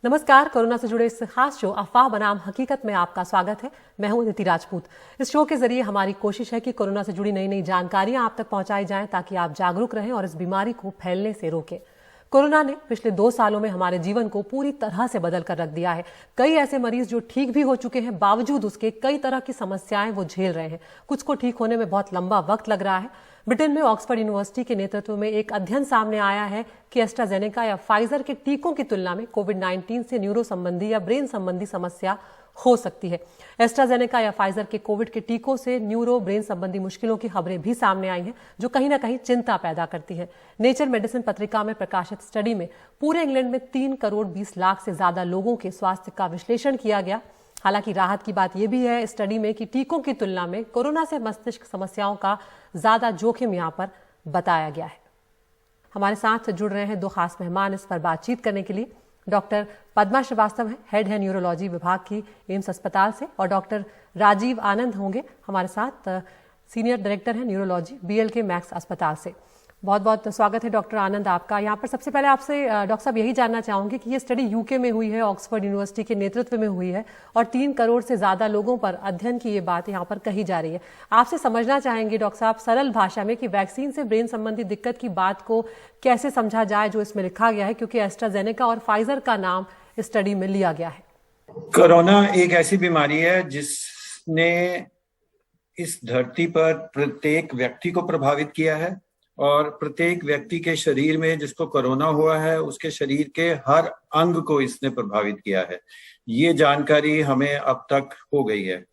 नमस्कार। कोरोना से जुड़े इस खास शो अफवाह बनाम हकीकत में आपका स्वागत है। मैं हूं अदिति राजपूत। इस शो के जरिए हमारी कोशिश है कि कोरोना से जुड़ी नई नई जानकारियां आप तक पहुंचाई जाएं ताकि आप जागरूक रहें और इस बीमारी को फैलने से रोकें। कोरोना ने पिछले 2 सालों में हमारे जीवन को पूरी तरह से बदल कर रख दिया है। कई ऐसे मरीज जो ठीक भी हो चुके हैं, बावजूद उसके कई तरह की समस्याएं वो झेल रहे हैं। कुछ को ठीक होने में बहुत लंबा वक्त लग रहा है। ब्रिटेन में ऑक्सफोर्ड यूनिवर्सिटी के नेतृत्व में एक अध्ययन सामने आया है कि एस्ट्राजेनेका या फाइजर के टीकों की तुलना में कोविड-19 से न्यूरो संबंधी या ब्रेन संबंधी समस्या हो सकती है। एस्ट्राजेनेका या फाइजर के कोविड के टीकों से न्यूरो ब्रेन संबंधी मुश्किलों की खबरें भी सामने आई हैं, जो कहीं ना कहीं चिंता पैदा करती हैं। नेचर मेडिसिन पत्रिका में प्रकाशित स्टडी में पूरे इंग्लैंड में 3 करोड़ 20 लाख से ज्यादा लोगों के स्वास्थ्य का विश्लेषण किया गया। हालांकि राहत की बात यह भी है स्टडी में कि टीकों की तुलना में कोरोना से मस्तिष्क समस्याओं का ज्यादा जोखिम यहां पर बताया गया है। हमारे साथ जुड़ रहे हैं 2 खास मेहमान इस पर बातचीत करने के लिए। डॉक्टर पद्मा श्रीवास्तव है, हेड है न्यूरोलॉजी विभाग की एम्स अस्पताल से, और डॉक्टर राजीव आनंद होंगे हमारे साथ, सीनियर डायरेक्टर है न्यूरोलॉजी BLK मैक्स अस्पताल से। बहुत बहुत स्वागत है डॉक्टर आनंद आपका। यहाँ पर सबसे पहले आपसे डॉक्टर साहब यही जानना चाहूंगी कि ये स्टडी यूके में हुई है, ऑक्सफोर्ड यूनिवर्सिटी के नेतृत्व में हुई है और 3 करोड़ से ज्यादा लोगों पर अध्ययन की ये बात यहाँ पर कही जा रही है। आपसे समझना चाहेंगे डॉक्टर साहब सरल भाषा में कि वैक्सीन से ब्रेन संबंधी दिक्कत की बात को कैसे समझा जाए जो इसमें लिखा गया है, क्योंकि एस्ट्राजेनेका और फाइजर का नाम इस स्टडी में लिया गया है। कोरोना एक ऐसी बीमारी है जिसने इस धरती पर प्रत्येक व्यक्ति को प्रभावित किया है और प्रत्येक व्यक्ति के शरीर में जिसको कोरोना हुआ है उसके शरीर के हर अंग को इसने प्रभावित किया है। ये जानकारी हमें अब तक हो गई है।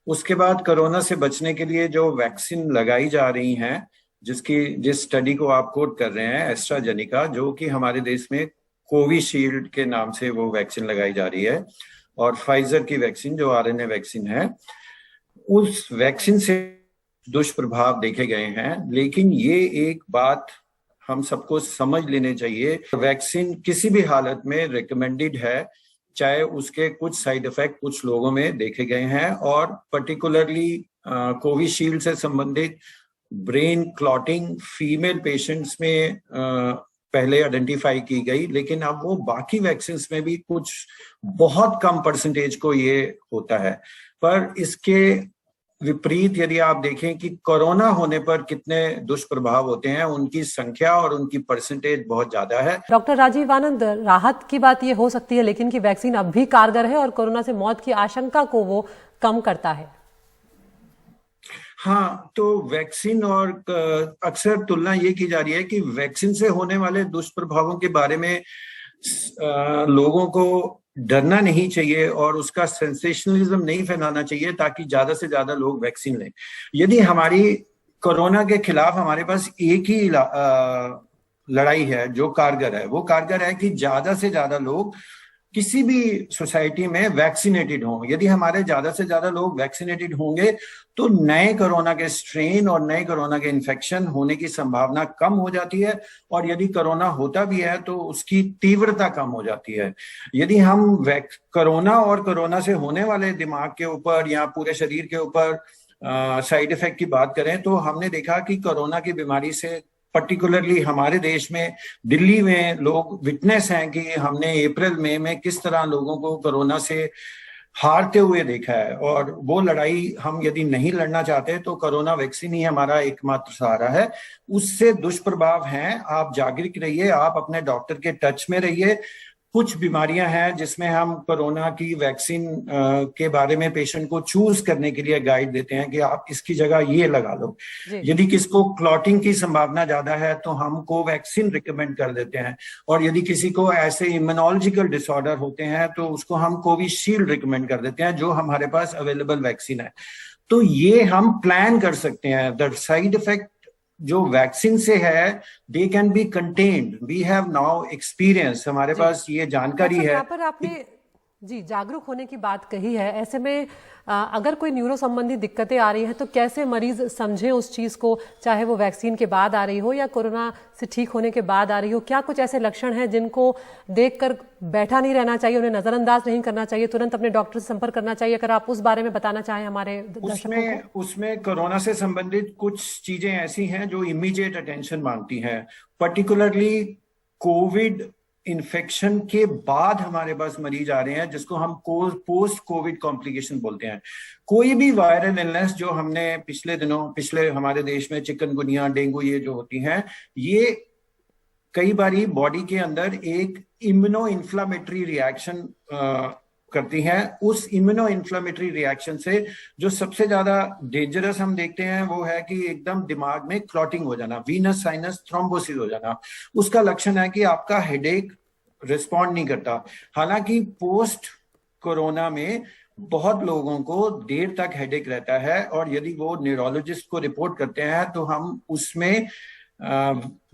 उसके बाद कोरोना से बचने के लिए जो वैक्सीन लगाई जा रही हैं, जिस स्टडी को आप कोट कर रहे हैं, एस्ट्राजेनेका, जो कि हमारे देश में कोविशील्ड के नाम से वो वैक्सीन लगाई जा रही है, और फाइजर की वैक्सीन जो RNA वैक्सीन है, उस वैक्सीन से दुष्प्रभाव देखे गए हैं। लेकिन ये एक बात हम सबको समझ लेने चाहिए, वैक्सीन किसी भी हालत में रिकमेंडेड है, चाहे उसके कुछ साइड इफेक्ट कुछ लोगों में देखे गए हैं, और पर्टिकुलरली कोविशील्ड से संबंधित ब्रेन क्लॉटिंग फीमेल पेशेंट्स में पहले आइडेंटिफाई की गई, लेकिन अब वो बाकी वैक्सीन में भी कुछ बहुत कम परसेंटेज को ये होता है। पर इसके विपरीत यदि आप देखें कि कोरोना होने पर कितने दुष्प्रभाव होते हैं, उनकी संख्या और उनकी परसेंटेज बहुत ज्यादा है। डॉक्टर राजीव आनंद, राहत की बात ये हो सकती है लेकिन कि वैक्सीन अब भी कारगर है और कोरोना से मौत की आशंका को वो कम करता है। हाँ, तो वैक्सीन और अक्सर तुलना ये की जा रही है कि वैक्सीन से होने वाले दुष्प्रभावों के बारे में लोगों को डरना नहीं चाहिए और उसका सेंसेशनलिज्म नहीं फैलाना चाहिए ताकि ज्यादा से ज्यादा लोग वैक्सीन लें। यदि हमारी कोरोना के खिलाफ हमारे पास एक ही लड़ाई है जो कारगर है, वो कारगर है कि ज्यादा से ज्यादा लोग किसी भी सोसाइटी में वैक्सीनेटेड हों। यदि हमारे ज्यादा से ज्यादा लोग वैक्सीनेटेड होंगे तो नए कोरोना के स्ट्रेन और नए कोरोना के इन्फेक्शन होने की संभावना कम हो जाती है, और यदि कोरोना होता भी है तो उसकी तीव्रता कम हो जाती है। यदि हम कोरोना और कोरोना से होने वाले दिमाग के ऊपर या पूरे शरीर के ऊपर साइड इफेक्ट की बात करें, तो हमने देखा कि कोरोना की बीमारी से पर्टिकुलरली हमारे देश में दिल्ली में लोग विटनेस हैं कि हमने अप्रैल मई में किस तरह लोगों को कोरोना से हारते हुए देखा है। और वो लड़ाई हम यदि नहीं लड़ना चाहते तो कोरोना वैक्सीन ही हमारा एकमात्र सहारा है। उससे दुष्प्रभाव हैं, आप जागरूक रहिए, आप अपने डॉक्टर के टच में रहिए। कुछ बीमारियां हैं जिसमें हम कोरोना की वैक्सीन के बारे में पेशेंट को चूज करने के लिए गाइड देते हैं कि आप इसकी जगह ये लगा लो। यदि किसको क्लॉटिंग की संभावना ज्यादा है तो हम कोवैक्सीन रिकमेंड कर देते हैं, और यदि किसी को ऐसे इम्यूनोलॉजिकल डिसऑर्डर होते हैं तो उसको हम कोविशील्ड रिकमेंड कर देते हैं, जो हमारे पास अवेलेबल वैक्सीन है। तो ये हम प्लान कर सकते हैं। द साइड इफेक्ट जो वैक्सीन से है they can be contained. We have now experience, हमारे पास ये जानकारी है। यहाँ पर आपने जी जागरूक होने की बात कही है। ऐसे में अगर कोई न्यूरो संबंधी दिक्कतें आ रही हैं तो कैसे मरीज समझे उस चीज को, चाहे वो वैक्सीन के बाद आ रही हो या कोरोना से ठीक होने के बाद आ रही हो? क्या कुछ ऐसे लक्षण हैं जिनको देखकर बैठा नहीं रहना चाहिए, उन्हें नजरअंदाज नहीं करना चाहिए, तुरंत अपने डॉक्टर से संपर्क करना चाहिए? अगर आप उस बारे में बताना चाहें हमारे दर्शकों को। उसमें कोरोना से संबंधित कुछ चीजें ऐसी हैं जो इमीडिएट अटेंशन मांगती हैं। पर्टिकुलरली कोविड इन्फेक्शन के बाद हमारे पास मरीज आ रहे हैं, जिसको हम पोस्ट कोविड कॉम्प्लिकेशन बोलते हैं। कोई भी वायरल इलनेस जो हमने पिछले हमारे देश में चिकनगुनिया, डेंगू, ये जो होती हैं, ये कई बारी बॉडी के अंदर एक इम्यूनो इन्फ्लामेटरी रिएक्शन करती हैं। उस इम्यूनो इन्फ्लामेटरी रिएक्शन से जो सबसे ज्यादा डेंजरस हम देखते हैं वो है कि एकदम दिमाग में क्लॉटिंग हो जाना, वीनस साइनस थ्रोम्बोसिस हो जाना। उसका लक्षण है कि आपका हेडेक रिस्पॉन्ड नहीं करता। हालांकि पोस्ट कोरोना में बहुत लोगों को देर तक हेडेक रहता है, और यदि वो न्यूरोलॉजिस्ट को रिपोर्ट करते हैं तो हम उसमें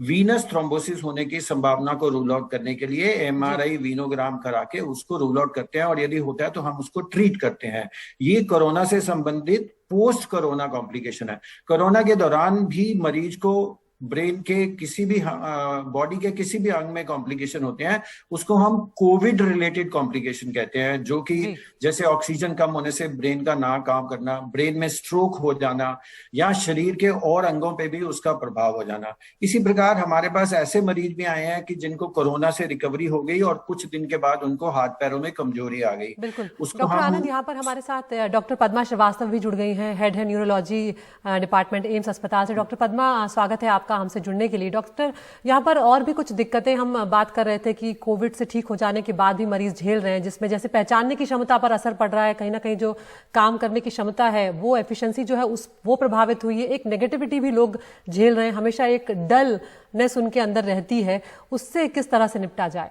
वीनस थ्रोम्बोसिस होने की संभावना को रूल आउट करने के लिए एमआरआई वीनोग्राम करा के उसको रूल आउट करते हैं, और यदि होता है तो हम उसको ट्रीट करते हैं। ये कोरोना से संबंधित पोस्ट कोरोना कॉम्प्लिकेशन है। कोरोना के दौरान भी मरीज को ब्रेन के किसी भी बॉडी के किसी भी अंग में कॉम्प्लिकेशन होते हैं, उसको हम कोविड रिलेटेड कॉम्प्लिकेशन कहते हैं, जो कि जैसे ऑक्सीजन कम होने से ब्रेन का ना काम करना, ब्रेन में स्ट्रोक हो जाना, या शरीर के और अंगों पे भी उसका प्रभाव हो जाना। इसी प्रकार हमारे पास ऐसे मरीज भी आए हैं कि जिनको कोरोना से रिकवरी हो गई और कुछ दिन के बाद उनको हाथ पैरों में कमजोरी आ गई। बिल्कुल। डॉक्टर आनंद, यहाँ पर हमारे साथ डॉक्टर पद्मा श्रीवास्तव भी जुड़ गई हैं, हेड है न्यूरोलॉजी डिपार्टमेंट एम्स अस्पताल से। डॉक्टर पद्मा, स्वागत है आपका हमसे जुड़ने के लिए। डॉक्टर, यहाँ पर और भी कुछ दिक्कतें हम बात कर रहे थे कि कोविड से ठीक हो जाने के बाद भी मरीज झेल रहे हैं, जिसमें जैसे पहचानने की क्षमता पर असर पड़ रहा है, कहीं ना कहीं जो काम करने की क्षमता है, वो एफिशिएंसी जो है वो प्रभावित हुई है। एक नेगेटिविटी भी लोग झेल रहे हैं, हमेशा एक डलनेस उनके अंदर रहती है, उससे किस तरह से निपटा जाए?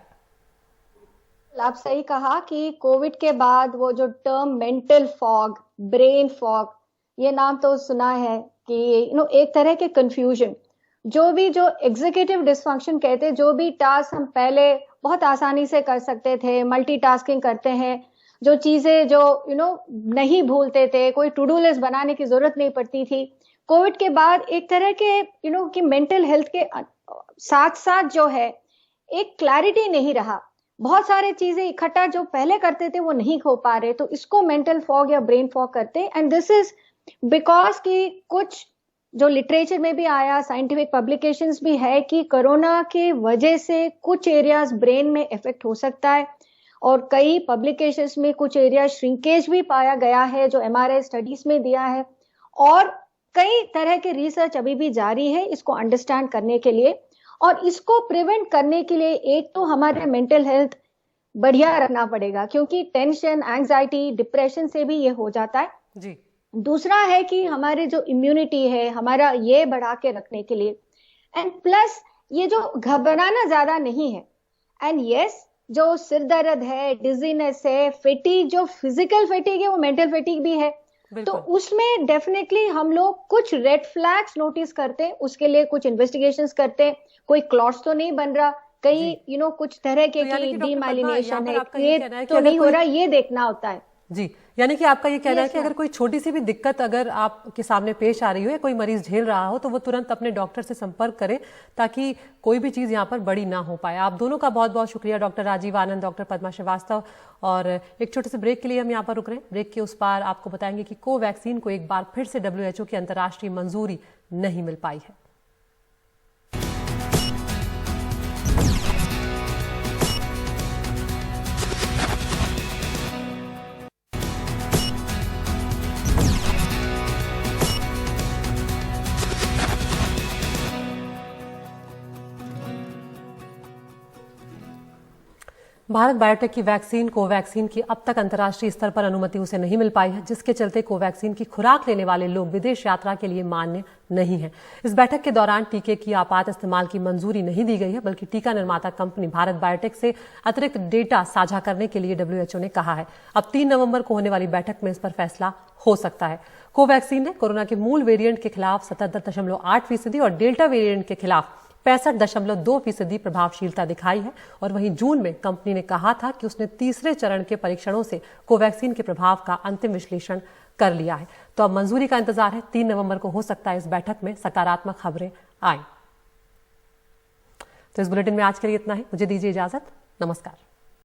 आप सही कहा कि कोविड के बाद वो जो term mental fog, brain fog, ये नाम तो सुना है कि एक तरह के कंफ्यूजन, जो एग्जीक्यूटिव डिसफंक्शन कहते हैं, जो भी टास्क हम पहले बहुत आसानी से कर सकते थे, मल्टीटास्किंग करते हैं, जो चीजें जो नहीं भूलते थे, कोई टू डू लिस्ट बनाने की जरूरत नहीं पड़ती थी। कोविड के बाद एक तरह के कि मेंटल हेल्थ के साथ साथ जो है एक क्लैरिटी नहीं रहा, बहुत सारे चीजें इकट्ठा जो पहले करते थे वो नहीं हो पा रहे, तो इसको मेंटल फॉग या ब्रेन फॉग करते हैं। एंड दिस इज बिकॉज कि कुछ जो लिटरेचर में भी आया, साइंटिफिक पब्लिकेशंस भी है कि कोरोना के वजह से कुछ एरियाज ब्रेन में इफेक्ट हो सकता है, और कई पब्लिकेशंस में कुछ एरिया श्रिंकेज भी पाया गया है, जो एमआरआई स्टडीज में दिया है। और कई तरह के रिसर्च अभी भी जारी है इसको अंडरस्टैंड करने के लिए, और इसको प्रिवेंट करने के लिए एक तो हमारे मेंटल हेल्थ बढ़िया रखना पड़ेगा, क्योंकि टेंशन, एंजाइटी, डिप्रेशन से भी ये हो जाता है जी। दूसरा है कि हमारे जो इम्यूनिटी है हमारा, ये बढ़ा के रखने के लिए, एंड प्लस ये जो घबराना ज्यादा नहीं है, एंड यस जो सिर दर्द है, डिजीनेस है, फेटीग, जो फिजिकल फेटीग है वो मेंटल फेटीग भी है, तो उसमें डेफिनेटली हम लोग कुछ रेड फ्लैग्स नोटिस करते हैं, उसके लिए कुछ इन्वेस्टिगेशंस करते हैं, कोई क्लॉट्स तो नहीं बन रहा, कहीं कुछ तरह के डीमाइलिनेशन है, ये तो नहीं हो रहा, ये देखना होता है जी। यानी कि आपका ये कहना है कि अगर कोई छोटी सी भी दिक्कत अगर आपके सामने पेश आ रही हो या कोई मरीज झेल रहा हो, तो वो तुरंत अपने डॉक्टर से संपर्क करे, ताकि कोई भी चीज यहाँ पर बड़ी ना हो पाए। आप दोनों का बहुत बहुत शुक्रिया, डॉक्टर राजीव आनंद, डॉक्टर पद्मा श्रीवास्तव। और एक छोटे से ब्रेक के लिए हम यहाँ पर रुक रहे हैं। ब्रेक के उस पार आपको बताएंगे कि कोवैक्सीन को एक बार फिर से WHO की अंतर्राष्ट्रीय मंजूरी नहीं मिल पाई है। भारत बायोटेक की वैक्सीन कोवैक्सीन की अब तक अंतर्राष्ट्रीय स्तर पर अनुमति उसे नहीं मिल पाई है, जिसके चलते कोवैक्सीन की खुराक लेने वाले लोग विदेश यात्रा के लिए मान्य नहीं है। इस बैठक के दौरान टीके की आपात इस्तेमाल की मंजूरी नहीं दी गई है, बल्कि टीका निर्माता कंपनी भारत बायोटेक से अतिरिक्त डेटा साझा करने के लिए WHO ने कहा है। अब 3 नवंबर को होने वाली बैठक में इस पर फैसला हो सकता है। कोवैक्सीन ने कोरोना के मूल वेरिएंट के खिलाफ 77.8% और डेल्टा वेरिएंट के खिलाफ 65.2% प्रभावशीलता दिखाई है। और वहीं जून में कंपनी ने कहा था कि उसने तीसरे चरण के परीक्षणों से कोवैक्सीन के प्रभाव का अंतिम विश्लेषण कर लिया है। तो अब मंजूरी का इंतजार है, 3 नवंबर को हो सकता है इस बैठक में सकारात्मक खबरें आए। तो इस बुलेटिन में आज के लिए इतना ही, मुझे दीजिए इजाजत, नमस्कार।